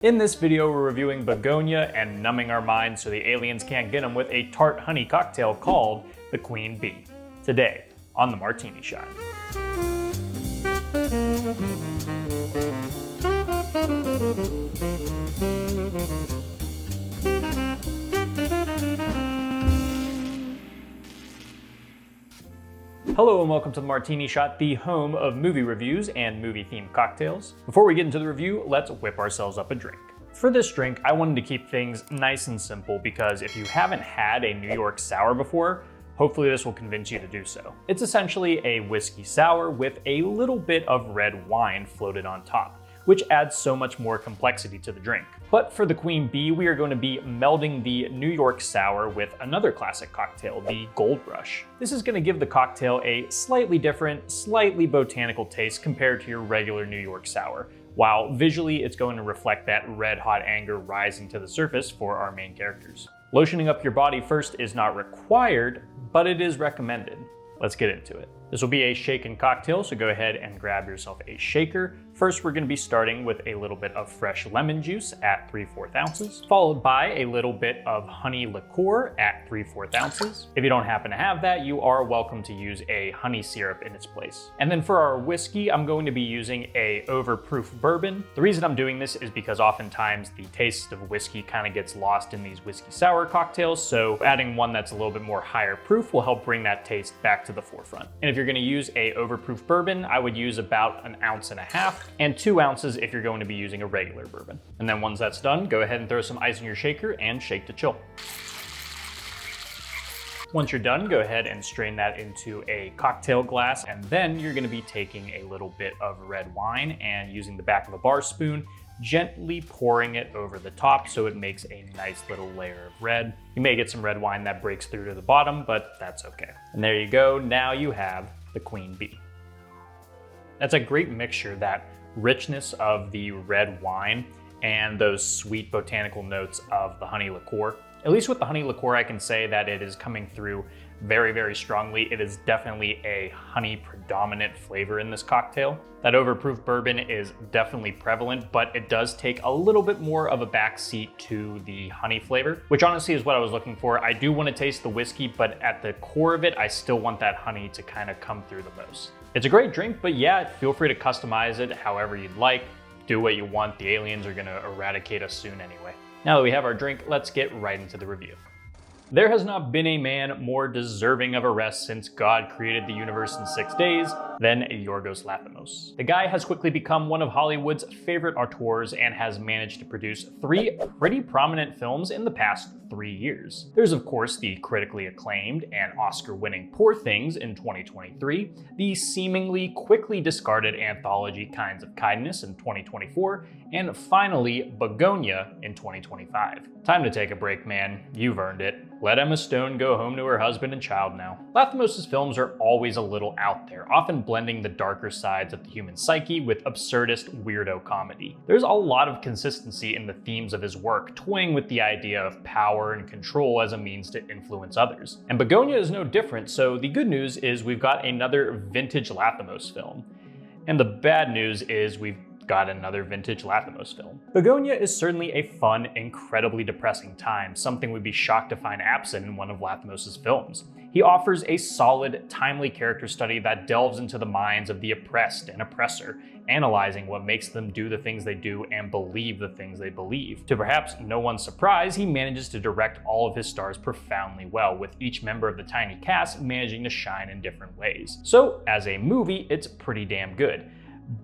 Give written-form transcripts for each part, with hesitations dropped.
In this video, we're reviewing Bugonia and numbing our minds so the aliens can't get them with a tart honey cocktail called the Queen Bee. Today on the Martini Shot. Hello and welcome to the Martini Shot, the home of movie reviews and movie-themed cocktails. Before we get into the review, let's whip ourselves up a drink. For this drink, I wanted to keep things nice and simple because if you haven't had a New York sour before, hopefully this will convince you to do so. It's essentially a whiskey sour with a little bit of red wine floated on top, which adds so much more complexity to the drink. But for the Queen Bee, we are going to be melding the New York Sour with another classic cocktail, the Gold Rush. This is going to give the cocktail a slightly different, slightly botanical taste compared to your regular New York Sour, while visually it's going to reflect that red-hot anger rising to the surface for our main characters. Lotioning up your body first is not required, but it is recommended. Let's get into it. This will be a shaken cocktail, so go ahead and grab yourself a shaker. First, we're going to be starting with a little bit of fresh lemon juice at 3/4 ounces, followed by a little bit of honey liqueur at 3/4 ounces. If you don't happen to have that, you are welcome to use a honey syrup in its place. And then for our whiskey, I'm going to be using a overproof bourbon. The reason I'm doing this is because oftentimes the taste of whiskey kind of gets lost in these whiskey sour cocktails, so adding one that's a little bit more higher proof will help bring that taste back to the forefront. And if you're going to use a overproof bourbon, I would use about 1.5 ounces and 2 ounces if you're going to be using a regular bourbon. And then once that's done, go ahead and throw some ice in your shaker and shake to chill. Once you're done, go ahead and strain that into a cocktail glass, and then you're going to be taking a little bit of red wine and using the back of a bar spoon, gently pouring it over the top so it makes a nice little layer of red. You may get some red wine that breaks through to the bottom, but that's okay. And there you go, now you have the Queen Bee. That's a great mixture, that richness of the red wine and those sweet botanical notes of the honey liqueur. At least with the honey liqueur, I can say that it is coming through very, very strongly. It is definitely a honey predominant flavor in this cocktail. That overproof bourbon is definitely prevalent, but it does take a little bit more of a backseat to the honey flavor, which honestly is what I was looking for. I do want to taste the whiskey, but at the core of it, I still want that honey to kind of come through the most. It's a great drink, but yeah, feel free to customize it however you'd like. Do what you want. The aliens are going to eradicate us soon anyway. Now that we have our drink, let's get right into the review. There has not been a man more deserving of arrest since God created the universe in 6 days than Yorgos Lanthimos. The guy has quickly become one of Hollywood's favorite auteurs and has managed to produce 3 pretty prominent films in the past 3 years. There's of course the critically acclaimed and Oscar-winning Poor Things in 2023, the seemingly quickly discarded anthology Kinds of Kindness in 2024, and finally Bugonia in 2025. Time to take a break, man. You've earned it. Let Emma Stone go home to her husband and child now. Lanthimos' films are always a little out there, often blending the darker sides of the human psyche with absurdist weirdo comedy. There's a lot of consistency in the themes of his work, toying with the idea of power and control as a means to influence others. And Bugonia is no different, so the good news is we've got another vintage Lanthimos film. And the bad news is we've got another vintage Lanthimos film. Bugonia is certainly a fun, incredibly depressing time, something we'd be shocked to find absent in one of Lanthimos' films. He offers a solid, timely character study that delves into the minds of the oppressed and oppressor, analyzing what makes them do the things they do and believe the things they believe. To perhaps no one's surprise, he manages to direct all of his stars profoundly well, with each member of the tiny cast managing to shine in different ways. So, as a movie, it's pretty damn good.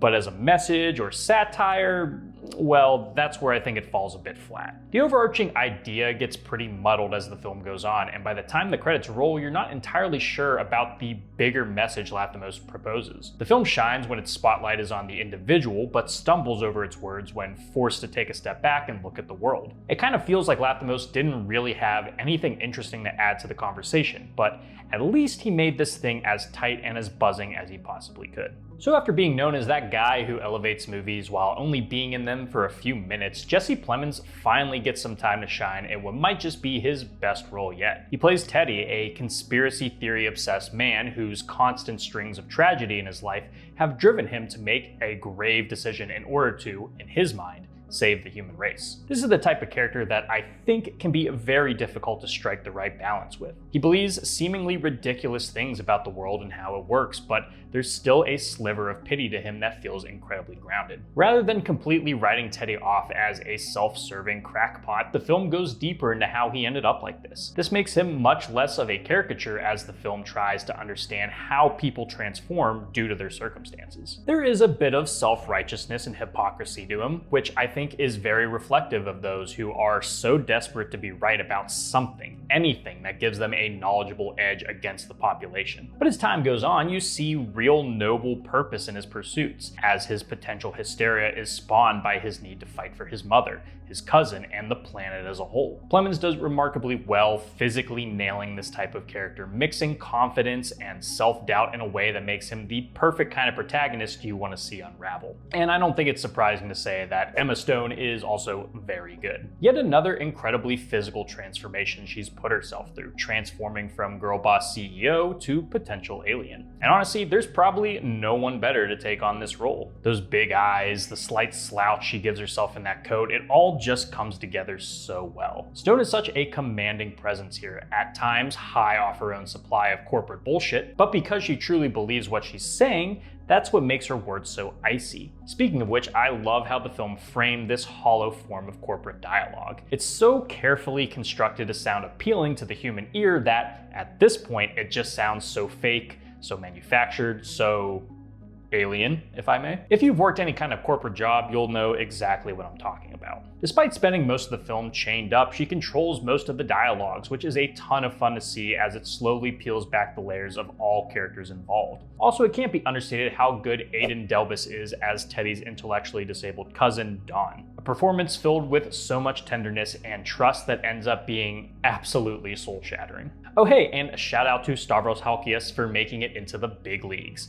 But as a message or satire, well, that's where I think it falls a bit flat. The overarching idea gets pretty muddled as the film goes on, and by the time the credits roll, you're not entirely sure about the bigger message Lanthimos proposes. The film shines when its spotlight is on the individual, but stumbles over its words when forced to take a step back and look at the world. It kind of feels like Lanthimos didn't really have anything interesting to add to the conversation, but at least he made this thing as tight and as buzzing as he possibly could. So after being known as that guy who elevates movies while only being in them for a few minutes, Jesse Plemons finally gets some time to shine in what might just be his best role yet. He plays Teddy, a conspiracy theory-obsessed man whose constant strings of tragedy in his life have driven him to make a grave decision in order to, in his mind, save the human race. This is the type of character that I think can be very difficult to strike the right balance with. He believes seemingly ridiculous things about the world and how it works, but there's still a sliver of pity to him that feels incredibly grounded. Rather than completely writing Teddy off as a self-serving crackpot, the film goes deeper into how he ended up like this. This makes him much less of a caricature as the film tries to understand how people transform due to their circumstances. There is a bit of self-righteousness and hypocrisy to him, which I think is very reflective of those who are so desperate to be right about something, anything that gives them a knowledgeable edge against the population. But as time goes on, you see real noble purpose in his pursuits, as his potential hysteria is spawned by his need to fight for his mother, his cousin, and the planet as a whole. Plemons does remarkably well physically nailing this type of character, mixing confidence and self-doubt in a way that makes him the perfect kind of protagonist you want to see unravel. And I don't think it's surprising to say that Emma Stone is also very good. Yet another incredibly physical transformation she's put herself through, transforming from girl boss CEO to potential alien. And honestly, there's probably no one better to take on this role. Those big eyes, the slight slouch she gives herself in that coat, it all just comes together so well. Stone is such a commanding presence here, at times high off her own supply of corporate bullshit, but because she truly believes what she's saying, that's what makes her words so icy. Speaking of which, I love how the film framed this hollow form of corporate dialogue. It's so carefully constructed to sound appealing to the human ear that, at this point, it just sounds so fake, so manufactured, so alien, if I may. If you've worked any kind of corporate job, you'll know exactly what I'm talking about. Despite spending most of the film chained up, she controls most of the dialogues, which is a ton of fun to see as it slowly peels back the layers of all characters involved. Also, it can't be understated how good Aidan Delbus is as Teddy's intellectually disabled cousin, Dawn. A performance filled with so much tenderness and trust that ends up being absolutely soul-shattering. Oh hey, and a shout out to Stavros Halkias for making it into the big leagues.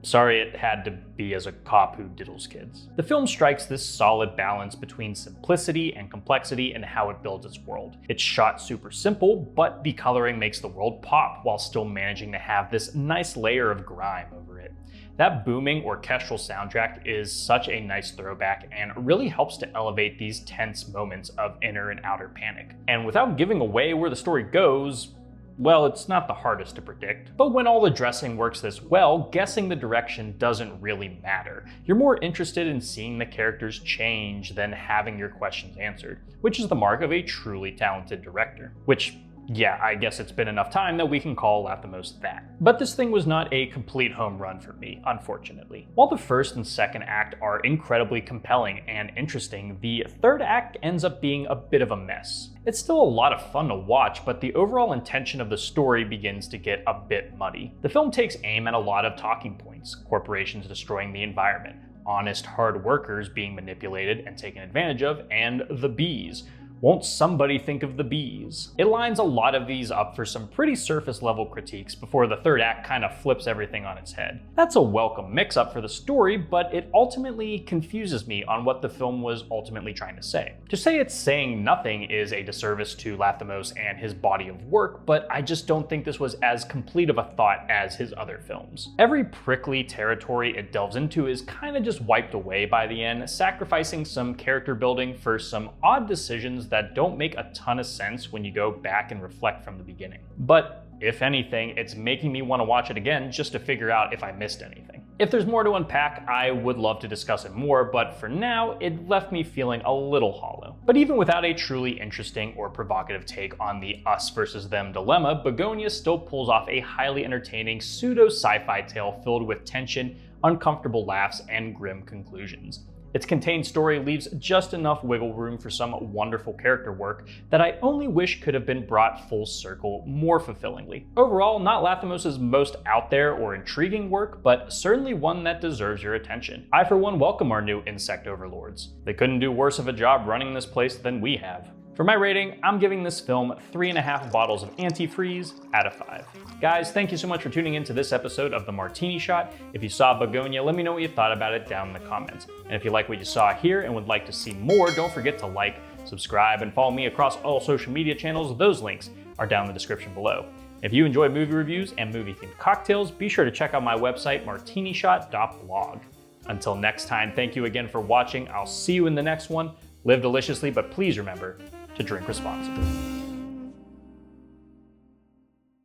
Sorry it had to be as a cop who diddles kids. The film strikes this solid balance between simplicity and complexity in how it builds its world. It's shot super simple, but the coloring makes the world pop while still managing to have this nice layer of grime over it. That booming orchestral soundtrack is such a nice throwback and really helps to elevate these tense moments of inner and outer panic. And without giving away where the story goes, well, it's not the hardest to predict. But when all the dressing works this well, guessing the direction doesn't really matter. You're more interested in seeing the characters change than having your questions answered, which is the mark of a truly talented director. Which, yeah, I guess it's been enough time that we can call Lanthimos that. But this thing was not a complete home run for me, unfortunately. While the first and second act are incredibly compelling and interesting, the third act ends up being a bit of a mess. It's still a lot of fun to watch, but the overall intention of the story begins to get a bit muddy. The film takes aim at a lot of talking points: corporations destroying the environment, honest hard workers being manipulated and taken advantage of, and the bees. Won't somebody think of the bees? It lines a lot of these up for some pretty surface level critiques before the third act kind of flips everything on its head. That's a welcome mix up for the story, but it ultimately confuses me on what the film was ultimately trying to say. To say it's saying nothing is a disservice to Lanthimos and his body of work, but I just don't think this was as complete of a thought as his other films. Every prickly territory it delves into is kind of just wiped away by the end, sacrificing some character building for some odd decisions that don't make a ton of sense when you go back and reflect from the beginning. But if anything, it's making me want to watch it again just to figure out if I missed anything. If there's more to unpack, I would love to discuss it more, but for now, it left me feeling a little hollow. But even without a truly interesting or provocative take on the us versus them dilemma, Bugonia still pulls off a highly entertaining pseudo-sci-fi tale filled with tension, uncomfortable laughs, and grim conclusions. Its contained story leaves just enough wiggle room for some wonderful character work that I only wish could have been brought full circle more fulfillingly. Overall, not Lanthimos' most out there or intriguing work, but certainly one that deserves your attention. I for one welcome our new insect overlords. They couldn't do worse of a job running this place than we have. For my rating, I'm giving this film 3.5 bottles of antifreeze out of 5. Guys, thank you so much for tuning into this episode of the Martini Shot. If you saw Bugonia, let me know what you thought about it down in the comments. And if you like what you saw here and would like to see more, don't forget to like, subscribe, and follow me across all social media channels. Those links are down in the description below. If you enjoy movie reviews and movie-themed cocktails, be sure to check out my website, martinishot.blog. Until next time, thank you again for watching. I'll see you in the next one. Live deliciously, but please remember to drink responsibly.